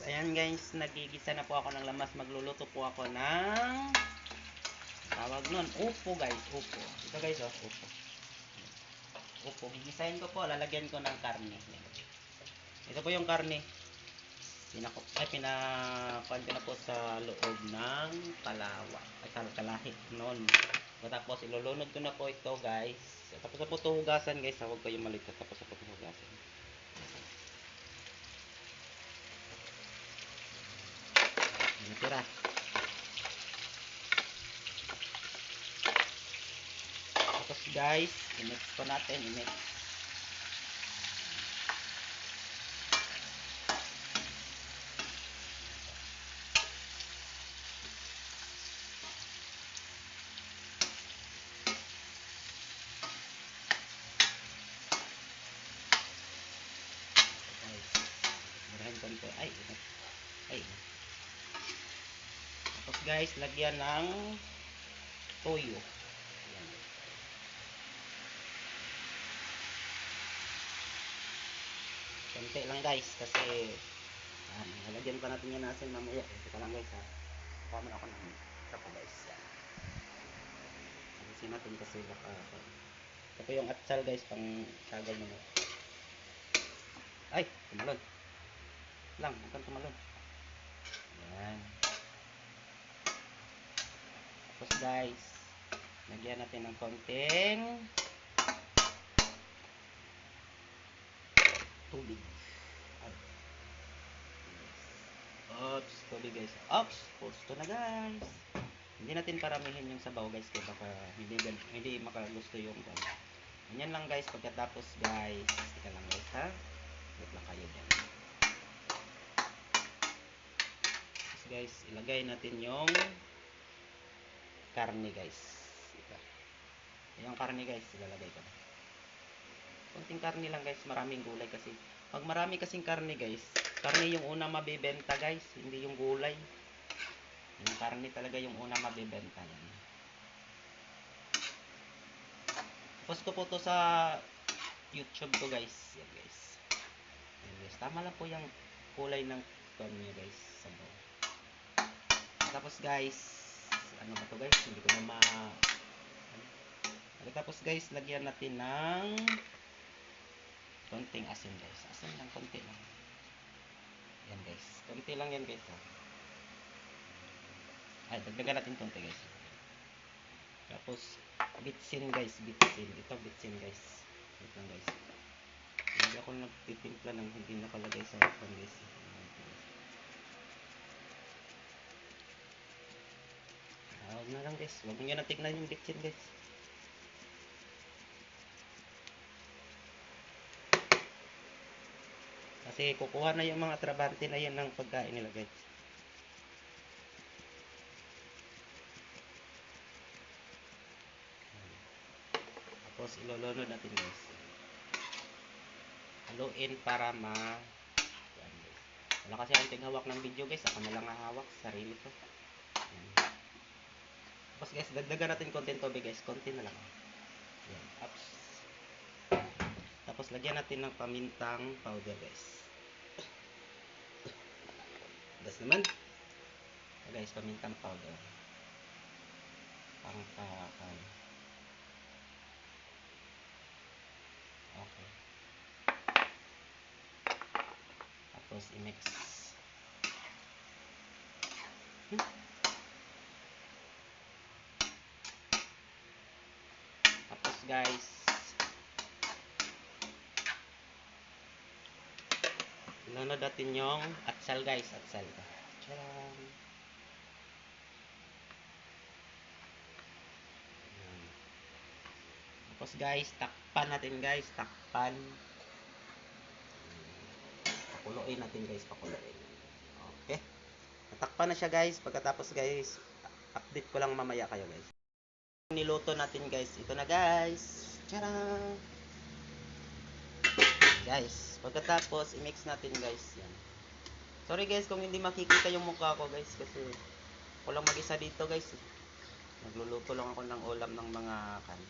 Ayan guys, nagigisa na po ako ng lamas. Magluluto po ako ng tawag nun, upo guys, upo. Ito guys, oh, upo. Upo, gigisahin ko po, lalagyan ko ng karne. Ito po yung karne. Pinakuan ko na po sa loob ng kalawa. Ay, kalahit nun. Tapos ilulunod ko na po ito guys. Tapos na po ito hugasan guys. Huwag kayong malikot. Tapos na po ito hugasan. Tira. Tapos guys, i-mix ko natin. I-mix. Konti. Ay. Tapos guys, lagyan ng toyo. Ayan. Konti lang guys kasi nalagyan pa natin yan natin mamaya. Ito lang guys ha. Paman ako ng sapo guys. Yan. Alisin natin kasi baka ito po yung atsal guys pang sagal mo. Ay, tumalon. Lang, huwag tumalon. Yan. Tapos guys, lagyan natin ng konting tubig. Oops, tubig guys. Oops, gusto na guys. Hindi natin paramihin yung sabaw guys kaya baka hindi makagusto yung guys. Ganyan lang guys pagkatapos guys. Tika lang guys ha. Wait lang kayo dyan. Tapos guys, ilagay natin yung karne guys. Yung karne guys, ilalagay ko. Konting karne lang guys, maraming gulay kasi. Pag marami kasing karne guys, karne yung una mabibenta guys, hindi yung gulay. Yung karne talaga yung una mabibenta yan. Post ko po to sa YouTube ko guys. Yan guys. Yan guys. Tama lang po yung kulay ng karne guys. Sabaw. Tapos guys, ano ba to guys? Hindi ko na tapos guys, lagyan natin ng konting asin guys. Asin lang, konti lang. Yan guys. Konti lang yan guys. Ay, dagdagan natin konti guys. Tapos, bitsin guys. Bitsin. Ito bitsin guys. Ito lang guys. Hindi ako nagtitimpla ng hindi nakalagay sa pan guys. Huwag na lang guys. Huwag nyo na tignan yung bitsin guys. Kasi kukuha na yung mga trabante na yan ng pagkain nila guys. Tapos ilolunod natin guys. Haluin para yan, guys. Wala kasi akong tighawak ng video guys. Ako na lang hahawak. Sarili ko. Yan. Tapos guys, dagdagan natin konti tubig guys. Konti na lang. Yan. Ups. Tapos lagyan natin ng pamintang powder guys. Das naman. So guys, pamintang powder. Pang pakal. Okay. Tapos i-mix. Tapos guys, ilunod natin yung atsal guys. Atsal. Tcharam. Tapos guys, takpan natin guys. Takpan. Pakuloyin natin guys. Pakuloyin. Okay. Natakpan na siya guys. Pagkatapos guys, update ko lang mamaya kayo guys. Niluto natin guys. Ito na guys. Tcharam. Guys, pagkatapos i-mix natin guys. Yan. Sorry guys kung hindi makikita yung mukha ko guys kasi ako lang mag-isa dito guys. Nagluluto lang ako ng ulam ng mga kan.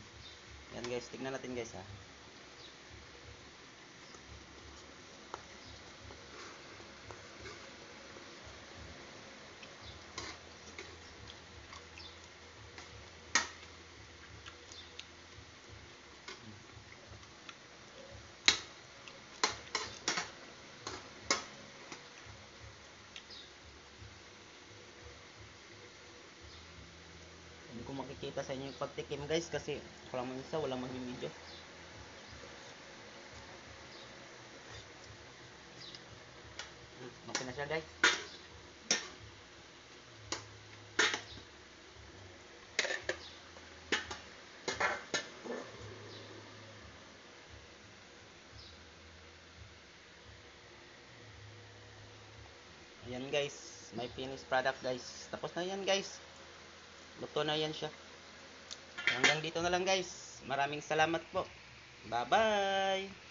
Yan guys, tingnan natin guys ha. ipakita sa inyo yung pagtikim guys kasi walang mansa, walang mag-video. Okay na siya guys. Ayan guys, may finished product guys. Tapos na yan guys. Luto na yan siya. Hanggang dito na lang guys. Maraming salamat po. Bye bye.